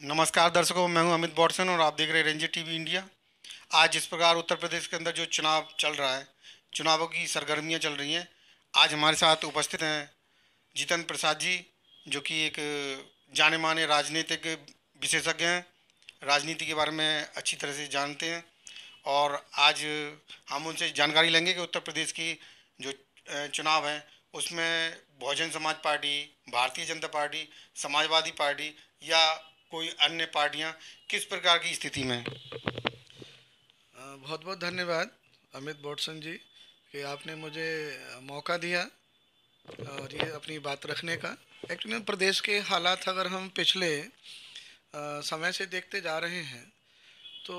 नमस्कार दर्शकों, मैं हूं अमित बॉटसन और आप देख रहे हैं रंजी टीवी इंडिया। आज जिस प्रकार उत्तर प्रदेश के अंदर जो चुनाव चल रहा है, चुनावों की सरगर्मियां चल रही हैं। आज हमारे साथ उपस्थित हैं जितेंद्र प्रसाद जी, जो कि एक जाने माने राजनीतिक विशेषज्ञ हैं, राजनीति के बारे में अच्छी तरह से जानते हैं। और आज हम उनसे जानकारी लेंगे कि उत्तर प्रदेश की जो चुनाव है उसमें Bahujan Samaj party, Bharatiya Janata party, Samajwadi party या कोई अन्य पार्टियां किस प्रकार की स्थिति में हैं। बहुत बहुत धन्यवाद अमित बॉटसन जी कि आपने मुझे मौका दिया और ये अपनी बात रखने का। एक्चुअली प्रदेश के हालात अगर हम पिछले समय से देखते जा रहे हैं तो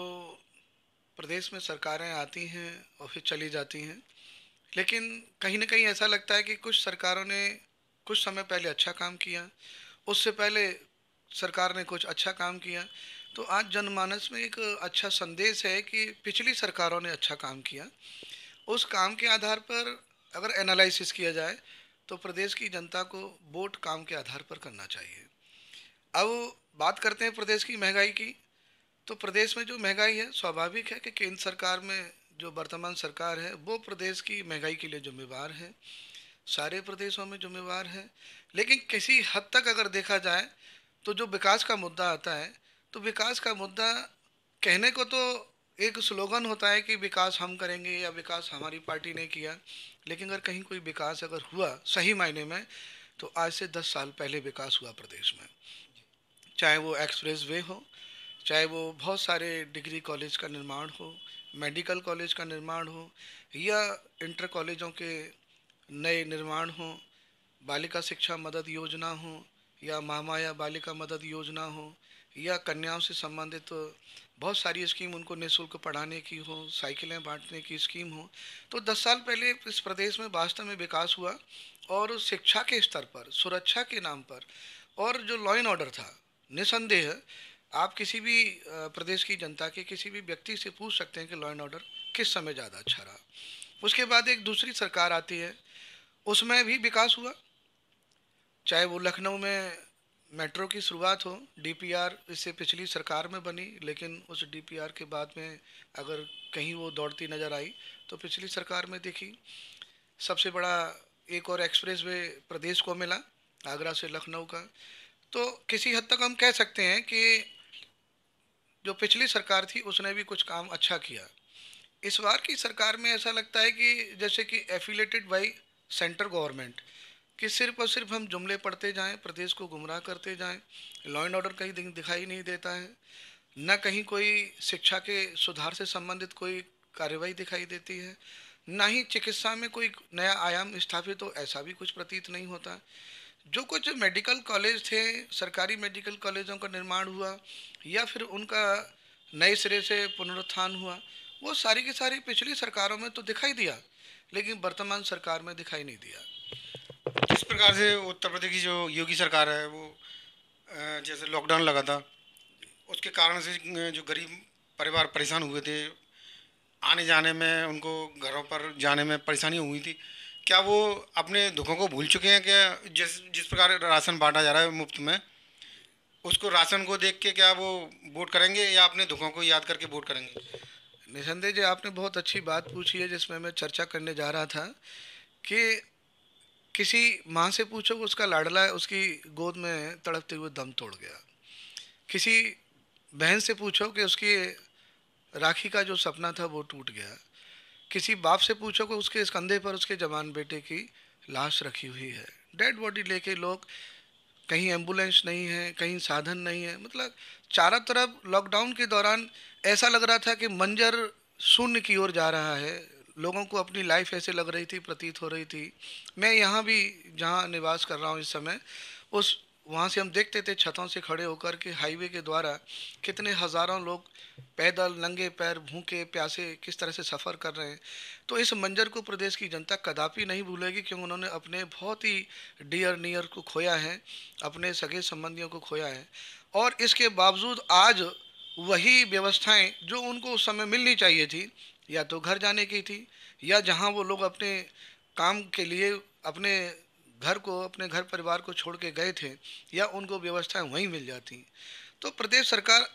प्रदेश में सरकारें आती हैं और फिर चली जाती हैं, लेकिन कहीं ना कहीं ऐसा लगता है कि कुछ सरकारों ने कुछ समय पहले अच्छा काम किया, उससे पहले सरकार ने कुछ अच्छा काम किया। तो आज जनमानस में एक अच्छा संदेश है कि पिछली सरकारों ने अच्छा काम किया। उस काम के आधार पर अगर एनालिसिस किया जाए तो प्रदेश की जनता को वोट काम के आधार पर करना चाहिए। अब बात करते हैं प्रदेश की महंगाई की। तो प्रदेश में जो महंगाई है, स्वाभाविक है कि केंद्र सरकार में जो वर्तमान सरकार है वो प्रदेश की महंगाई के लिए जिम्मेवार है, सारे प्रदेशों में जिम्मेवार है। लेकिन किसी हद तक अगर देखा जाए तो जो विकास का मुद्दा आता है, तो विकास का मुद्दा कहने को तो एक स्लोगन होता है कि विकास हम करेंगे या विकास हमारी पार्टी ने किया, लेकिन अगर कहीं कोई विकास अगर हुआ सही मायने में तो आज से 10 साल पहले विकास हुआ प्रदेश में। चाहे वो एक्सप्रेस वे हो, चाहे वो बहुत सारे डिग्री कॉलेज का निर्माण हो, मेडिकल कॉलेज का निर्माण हो, या इंटर कॉलेजों के नए निर्माण हो, बालिका शिक्षा मदद योजना हो, या महामाया बालिका मदद योजना हो, या कन्याओं से संबंधित बहुत सारी स्कीम उनको निःशुल्क पढ़ाने की हो, साइकिलें बांटने की स्कीम हो। तो 10 साल पहले इस प्रदेश में वास्तव में विकास हुआ। और शिक्षा के स्तर पर, सुरक्षा के नाम पर, और जो लॉ एंड ऑर्डर था, निसंदेह आप किसी भी प्रदेश की जनता के किसी भी व्यक्ति से पूछ सकते हैं कि लॉ एंड ऑर्डर किस समय ज़्यादा अच्छा रहा। उसके बाद एक दूसरी सरकार आती है, उसमें भी विकास हुआ। चाहे वो लखनऊ में मेट्रो की शुरुआत हो, डीपीआर इससे पिछली सरकार में बनी, लेकिन उस डीपीआर के बाद में अगर कहीं वो दौड़ती नज़र आई तो पिछली सरकार में देखी। सबसे बड़ा एक और एक्सप्रेस वे प्रदेश को मिला, आगरा से लखनऊ का। तो किसी हद तक हम कह सकते हैं कि जो पिछली सरकार थी उसने भी कुछ काम अच्छा किया। इस बार की सरकार में ऐसा लगता है कि जैसे कि एफिलेटेड बाई सेंट्रल गवर्नमेंट, कि सिर्फ और सिर्फ हम जुमले पढ़ते जाएं, प्रदेश को गुमराह करते जाएं। लॉ एंड ऑर्डर कहीं दिखाई नहीं देता है, न कहीं कोई शिक्षा के सुधार से संबंधित कोई कार्रवाई दिखाई देती है, ना ही चिकित्सा में कोई नया आयाम स्थापित हो, ऐसा भी कुछ प्रतीत नहीं होता। जो कुछ मेडिकल कॉलेज थे, सरकारी मेडिकल कॉलेजों का निर्माण हुआ या फिर उनका नए सिरे से पुनरुत्थान हुआ, वो सारी की सारी पिछली सरकारों में तो दिखाई दिया, लेकिन वर्तमान सरकार में दिखाई नहीं दिया। किस प्रकार से उत्तर प्रदेश की जो योगी सरकार है वो जैसे लॉकडाउन लगा था, उसके कारण से जो गरीब परिवार परेशान हुए थे, आने जाने में उनको घरों पर जाने में परेशानी हुई थी, क्या वो अपने दुखों को भूल चुके हैं? क्या जिस जिस प्रकार राशन बांटा जा रहा है मुफ्त में, उसको राशन को देख के क्या वो वोट करेंगे या अपने दुखों को याद करके वोट करेंगे? निसंदेह जी, आपने बहुत अच्छी बात पूछी है जिसमें मैं चर्चा करने जा रहा था कि किसी माँ से पूछो कि उसका लाडला उसकी गोद में तड़पते हुए दम तोड़ गया। किसी बहन से पूछो कि उसकी राखी का जो सपना था वो टूट गया। किसी बाप से पूछो कि उसके इस कंधे पर उसके जवान बेटे की लाश रखी हुई है, डेड बॉडी लेके लोग, कहीं एम्बुलेंस नहीं है, कहीं साधन नहीं है। मतलब चारों तरफ लॉकडाउन के दौरान ऐसा लग रहा था कि मंजर शून्य की ओर जा रहा है। लोगों को अपनी लाइफ ऐसे लग रही थी, प्रतीत हो रही थी। मैं यहाँ भी जहाँ निवास कर रहा हूँ इस समय, उस वहाँ से हम देखते थे छतों से खड़े होकर के हाईवे के द्वारा कितने हज़ारों लोग पैदल नंगे पैर भूखे प्यासे किस तरह से सफ़र कर रहे हैं। तो इस मंजर को प्रदेश की जनता कदापि नहीं भूलेगी, क्योंकि उन्होंने अपने बहुत ही डियर नियर को खोया है, अपने सगे संबंधियों को खोया है। और इसके बावजूद आज वही व्यवस्थाएं जो उनको उस समय मिलनी चाहिए थी, या तो घर जाने की थी, या जहां वो लोग अपने काम के लिए अपने घर को, अपने घर परिवार को छोड़ के गए थे, या उनको व्यवस्थाएं वहीं मिल जाती। तो प्रदेश सरकार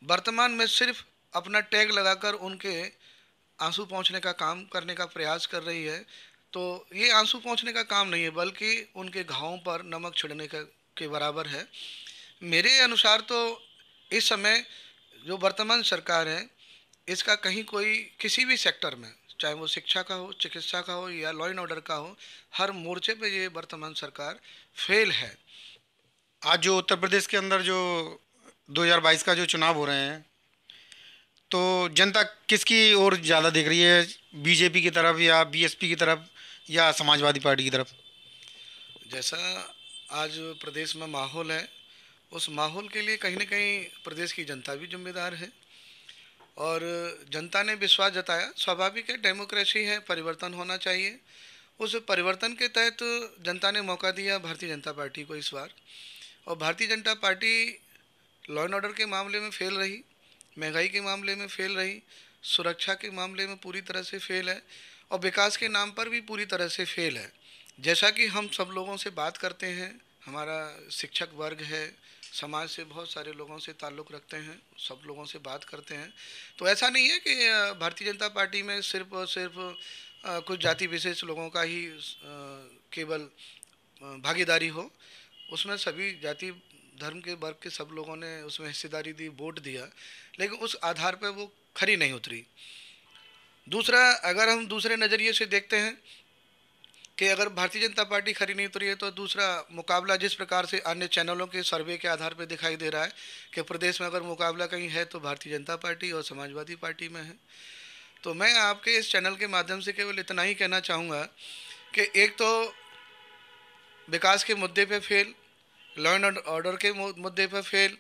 वर्तमान में सिर्फ अपना टैग लगाकर उनके आंसू पहुंचने का काम करने का प्रयास कर रही है। तो ये आंसू पहुंचने का काम नहीं है, बल्कि उनके घावों पर नमक छिड़कने का के बराबर है। मेरे अनुसार तो इस समय जो वर्तमान सरकार है, इसका कहीं कोई किसी भी सेक्टर में, चाहे वो शिक्षा का हो, चिकित्सा का हो या लॉ एंड ऑर्डर का हो, हर मोर्चे पे ये वर्तमान सरकार फेल है। आज जो उत्तर प्रदेश के अंदर जो 2022 का जो चुनाव हो रहे हैं, तो जनता किसकी ओर ज़्यादा देख रही है? बीजेपी की तरफ या बीएसपी की तरफ या समाजवादी पार्टी की तरफ? जैसा आज प्रदेश में माहौल है, उस माहौल के लिए कहीं ना कहीं प्रदेश की जनता भी जिम्मेदार है। और जनता ने विश्वास जताया, स्वाभाविक है, डेमोक्रेसी है, परिवर्तन होना चाहिए। उस परिवर्तन के तहत जनता ने मौका दिया भारतीय जनता पार्टी को इस बार। और Bharatiya Janata party law and order के मामले में फेल रही, महंगाई के मामले में फेल रही, सुरक्षा के मामले में पूरी तरह से फेल है, और विकास के नाम पर भी पूरी तरह से फेल है। जैसा कि हम सब लोगों से बात करते हैं, हमारा शिक्षक वर्ग है, समाज से बहुत सारे लोगों से ताल्लुक़ रखते हैं, सब लोगों से बात करते हैं। तो ऐसा नहीं है कि भारतीय जनता पार्टी में सिर्फ और सिर्फ कुछ जाति विशेष लोगों का ही केवल भागीदारी हो। उसमें सभी जाति धर्म के वर्ग के सब लोगों ने उसमें हिस्सेदारी दी, वोट दिया, लेकिन उस आधार पर वो खरी नहीं उतरी। दूसरा, अगर हम दूसरे नज़रिए से देखते हैं कि अगर भारतीय जनता पार्टी खरी नहीं उतरी है, तो दूसरा मुकाबला जिस प्रकार से अन्य चैनलों के सर्वे के आधार पर दिखाई दे रहा है कि प्रदेश में अगर मुकाबला कहीं है तो भारतीय जनता पार्टी और समाजवादी पार्टी में है। तो मैं आपके इस चैनल के माध्यम से केवल इतना ही कहना चाहूँगा कि एक तो विकास के मुद्दे पे फेल, लॉ एंड ऑर्डर के मुद्दे पर फेल,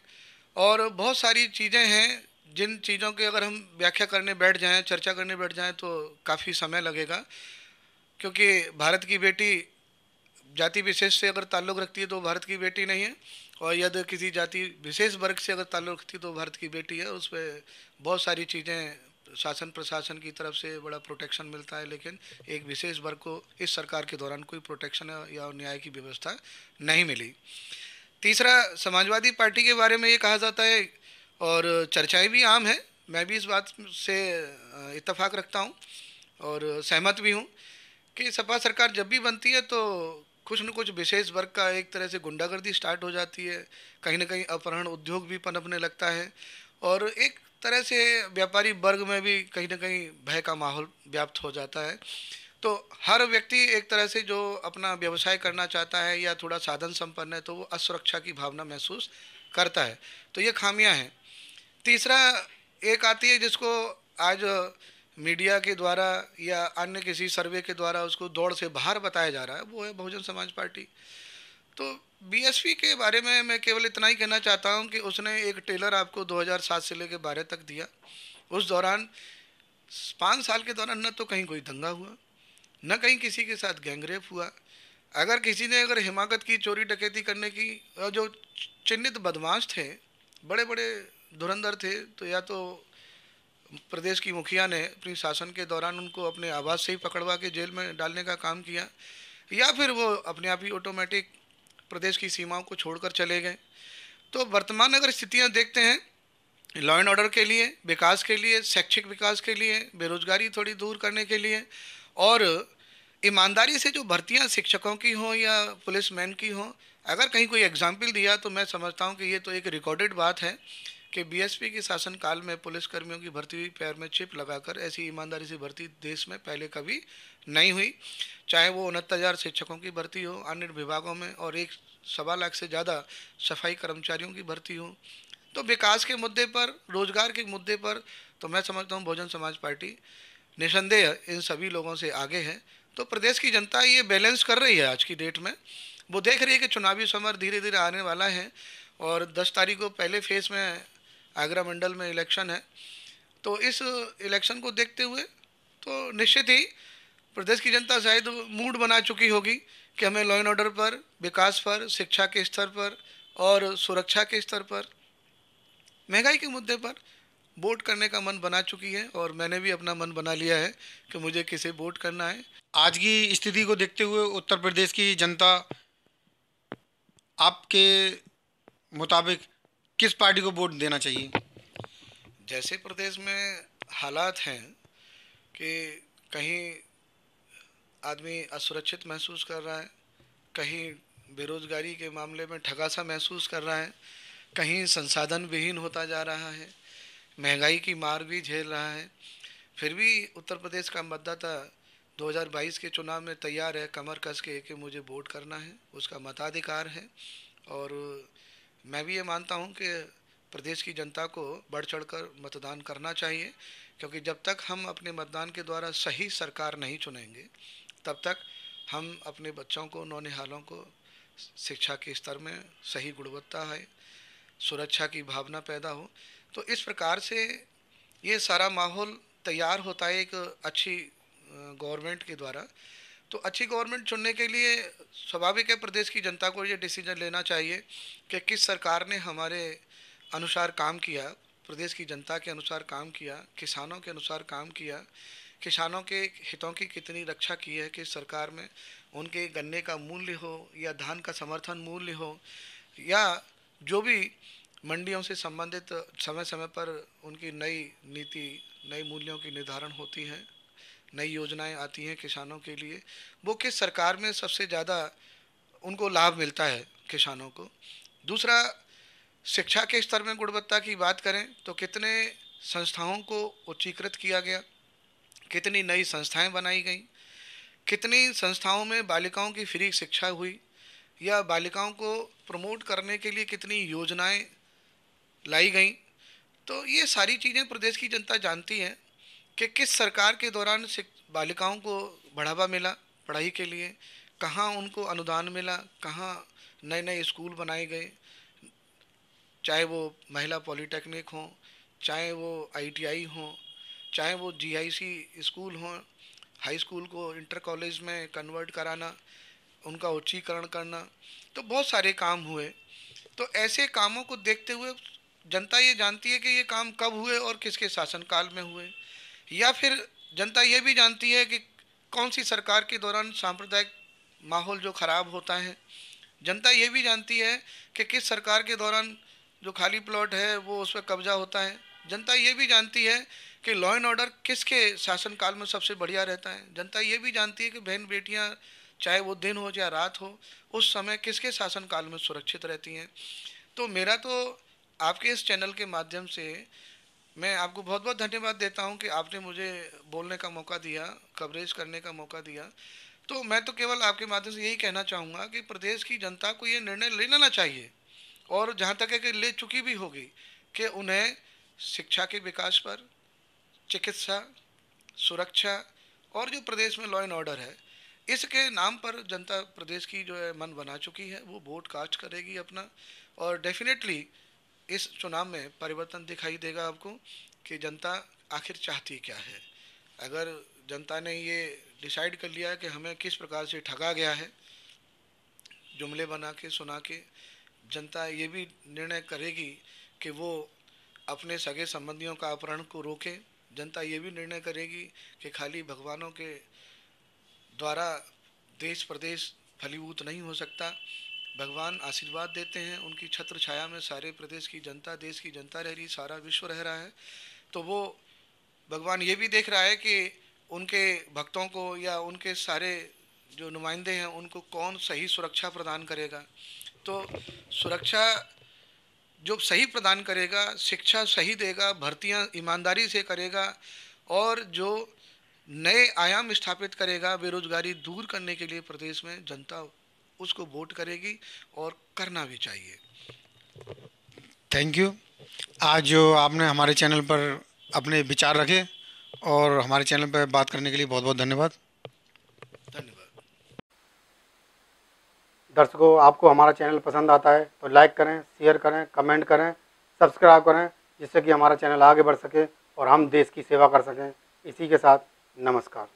और बहुत सारी चीज़ें हैं जिन चीज़ों की अगर हम व्याख्या करने बैठ जाएं, चर्चा करने बैठ जाएं, तो काफ़ी समय लगेगा। क्योंकि भारत की बेटी जाति विशेष से अगर ताल्लुक़ रखती है तो भारत की बेटी नहीं है, और यदि किसी जाति विशेष वर्ग से अगर ताल्लुक़ रखती है तो भारत की बेटी है। उस पर बहुत सारी चीज़ें शासन प्रशासन की तरफ से बड़ा प्रोटेक्शन मिलता है, लेकिन एक विशेष वर्ग को इस सरकार के दौरान कोई प्रोटेक्शन या न्याय की व्यवस्था नहीं मिली। तीसरा, समाजवादी पार्टी के बारे में ये कहा जाता है, और चर्चाएं भी आम है, मैं भी इस बात से इत्तेफाक रखता हूँ और सहमत भी हूँ कि सपा सरकार जब भी बनती है तो कुछ न कुछ विशेष वर्ग का एक तरह से गुंडागर्दी स्टार्ट हो जाती है, कहीं ना कहीं अपहरण उद्योग भी पनपने लगता है, और एक तरह से व्यापारी वर्ग में भी कहीं ना कहीं भय का माहौल व्याप्त हो जाता है। तो हर व्यक्ति एक तरह से जो अपना व्यवसाय करना चाहता है या थोड़ा साधन संपन्न है, तो वो असुरक्षा की भावना महसूस करता है। तो ये खामियां हैं। तीसरा, एक आती है जिसको आज मीडिया के द्वारा या अन्य किसी सर्वे के द्वारा उसको दौड़ से बाहर बताया जा रहा है, वो है बहुजन समाज पार्टी। तो बीएसपी के बारे में मैं केवल इतना ही कहना चाहता हूँ कि उसने एक टेलर आपको 2007 से लेकर 12 तक दिया। उस दौरान 5 साल के दौरान न तो कहीं कोई दंगा हुआ, न कहीं किसी के साथ गैंगरेप हुआ। अगर किसी ने अगर हिमाकत की, चोरी डकैती करने की, जो चिन्हित बदमाश थे, बड़े बड़े धुरंधर थे, तो या तो प्रदेश की मुखिया ने अपनी शासन के दौरान उनको अपने आवाज़ से ही पकड़वा के जेल में डालने का काम किया, या फिर वो अपने आप ही ऑटोमेटिक प्रदेश की सीमाओं को छोड़कर चले गए। तो वर्तमान अगर स्थितियां देखते हैं, लॉ एंड ऑर्डर के लिए, विकास के लिए, शैक्षिक विकास के लिए, बेरोजगारी थोड़ी दूर करने के लिए, और ईमानदारी से जो भर्तियां शिक्षकों की हों या पुलिसमैन की हों, अगर कहीं कोई एग्जाम्पल दिया तो मैं समझता हूं कि ये तो एक रिकॉर्डेड बात है कि बीएसपी के शासनकाल में पुलिसकर्मियों की भर्ती हुई, पैर में चिप लगाकर, ऐसी ईमानदारी से भर्ती देश में पहले कभी नहीं हुई। चाहे वो 69,000 शिक्षकों की भर्ती हो अन्य विभागों में, और 1.25 लाख से ज़्यादा सफाई कर्मचारियों की भर्ती हो। तो विकास के मुद्दे पर, रोजगार के मुद्दे पर, तो मैं समझता हूँ बहुजन समाज पार्टी निसंदेह इन सभी लोगों से आगे है। तो प्रदेश की जनता ये बैलेंस कर रही है आज की डेट में। वो देख रही है कि चुनावी समर धीरे धीरे आने वाला है, और 10 तारीख को पहले फेज में आगरा मंडल में इलेक्शन है। तो इस इलेक्शन को देखते हुए तो निश्चित ही प्रदेश की जनता शायद मूड बना चुकी होगी कि हमें लॉ एंड ऑर्डर पर, विकास पर, शिक्षा के स्तर पर और सुरक्षा के स्तर पर, महंगाई के मुद्दे पर वोट करने का मन बना चुकी है। और मैंने भी अपना मन बना लिया है कि मुझे किसे वोट करना है। आज की स्थिति को देखते हुए उत्तर प्रदेश की जनता आपके मुताबिक किस पार्टी को वोट देना चाहिए? जैसे प्रदेश में हालात हैं कि कहीं आदमी असुरक्षित महसूस कर रहा है, कहीं बेरोजगारी के मामले में ठगा सा महसूस कर रहा है, कहीं संसाधन विहीन होता जा रहा है, महंगाई की मार भी झेल रहा है, फिर भी उत्तर प्रदेश का मतदाता 2022 के चुनाव में तैयार है कमर कस के कि मुझे वोट करना है, उसका मताधिकार है। और मैं भी ये मानता हूँ कि प्रदेश की जनता को बढ़ चढ़कर मतदान करना चाहिए, क्योंकि जब तक हम अपने मतदान के द्वारा सही सरकार नहीं चुनेंगे तब तक हम अपने बच्चों को, नौनिहालों को शिक्षा के स्तर में सही गुणवत्ता है, सुरक्षा की भावना पैदा हो। तो इस प्रकार से ये सारा माहौल तैयार होता है एक अच्छी गवर्नमेंट के द्वारा। तो अच्छी गवर्नमेंट चुनने के लिए स्वाभाविक है प्रदेश की जनता को ये डिसीजन लेना चाहिए कि किस सरकार ने हमारे अनुसार काम किया, प्रदेश की जनता के अनुसार काम किया, किसानों के अनुसार काम किया, किसानों के हितों की कितनी रक्षा की है किस सरकार में, उनके गन्ने का मूल्य हो या धान का समर्थन मूल्य हो या जो भी मंडियों से संबंधित समय समय पर उनकी नई नीति, नई मूल्यों की निर्धारण होती है, नई योजनाएं आती हैं किसानों के लिए, वो किस सरकार में सबसे ज़्यादा उनको लाभ मिलता है किसानों को। दूसरा, शिक्षा के स्तर में गुणवत्ता की बात करें तो कितने संस्थाओं को उच्चीकृत किया गया, कितनी नई संस्थाएं बनाई गई, कितनी संस्थाओं में बालिकाओं की फ्री शिक्षा हुई या बालिकाओं को प्रमोट करने के लिए कितनी योजनाएं लाई गई। तो ये सारी चीज़ें प्रदेश की जनता जानती है कि किस सरकार के दौरान बालिकाओं को बढ़ावा मिला पढ़ाई के लिए, कहाँ उनको अनुदान मिला, कहाँ नए नए स्कूल बनाए गए, चाहे वो महिला पॉलिटेक्निक हो, चाहे वो आईटीआई हो, चाहे वो जीआईसी स्कूल हो, हाई स्कूल को इंटर कॉलेज में कन्वर्ट कराना, उनका उच्चीकरण करना। तो बहुत सारे काम हुए। तो ऐसे कामों को देखते हुए जनता ये जानती है कि ये काम कब हुए और किसके शासनकाल में हुए, या फिर जनता ये भी जानती है कि कौन सी सरकार के दौरान सांप्रदायिक माहौल जो खराब होता है। जनता ये भी जानती है कि किस सरकार के दौरान जो खाली प्लॉट है वो उस पर कब्जा होता है। जनता ये भी जानती है कि लॉ एंड ऑर्डर किसके शासनकाल में सबसे बढ़िया रहता है। जनता ये भी जानती है कि बहन बेटियां चाहे वो दिन हो या रात हो उस समय किसके शासनकाल में सुरक्षित रहती हैं। तो मेरा तो आपके इस चैनल के माध्यम से मैं आपको बहुत बहुत धन्यवाद देता हूं कि आपने मुझे बोलने का मौका दिया, कवरेज करने का मौका दिया। तो मैं तो केवल आपके माध्यम से यही कहना चाहूँगा कि प्रदेश की जनता को ये निर्णय ले लेना चाहिए, और जहाँ तक है कि ले चुकी भी होगी, कि उन्हें शिक्षा के विकास पर, चिकित्सा, सुरक्षा और जो प्रदेश में लॉ एंड ऑर्डर है, इसके नाम पर जनता प्रदेश की जो है मन बना चुकी है, वो वोट कास्ट करेगी अपना। और डेफिनेटली इस चुनाव में परिवर्तन दिखाई देगा आपको कि जनता आखिर चाहती क्या है। अगर जनता ने ये डिसाइड कर लिया है कि हमें किस प्रकार से ठगा गया है, जुमले बना के सुना के, जनता ये भी निर्णय करेगी कि वो अपने सगे संबंधियों का अपहरण को रोके। जनता ये भी निर्णय करेगी कि खाली भगवानों के द्वारा देश प्रदेश फलीभूत नहीं हो सकता, भगवान आशीर्वाद देते हैं, उनकी छत्र छाया में सारे प्रदेश की जनता, देश की जनता रह रही, सारा विश्व रह रहा है। तो वो भगवान ये भी देख रहा है कि उनके भक्तों को या उनके सारे जो नुमाइंदे हैं उनको कौन सही सुरक्षा प्रदान करेगा। तो सुरक्षा जो सही प्रदान करेगा, शिक्षा सही देगा, भर्तियां ईमानदारी से करेगा और जो नए आयाम स्थापित करेगा बेरोजगारी दूर करने के लिए प्रदेश में, जनता उसको वोट करेगी और करना भी चाहिए। Thank you. आज जो आपने हमारे चैनल पर अपने विचार रखे और हमारे चैनल पर बात करने के लिए बहुत बहुत धन्यवाद। धन्यवाद। दर्शकों, आपको हमारा चैनल पसंद आता है तो लाइक करें, शेयर करें, कमेंट करें, सब्सक्राइब करें, जिससे कि हमारा चैनल आगे बढ़ सके और हम देश की सेवा कर सकें। इसी के साथ नमस्कार।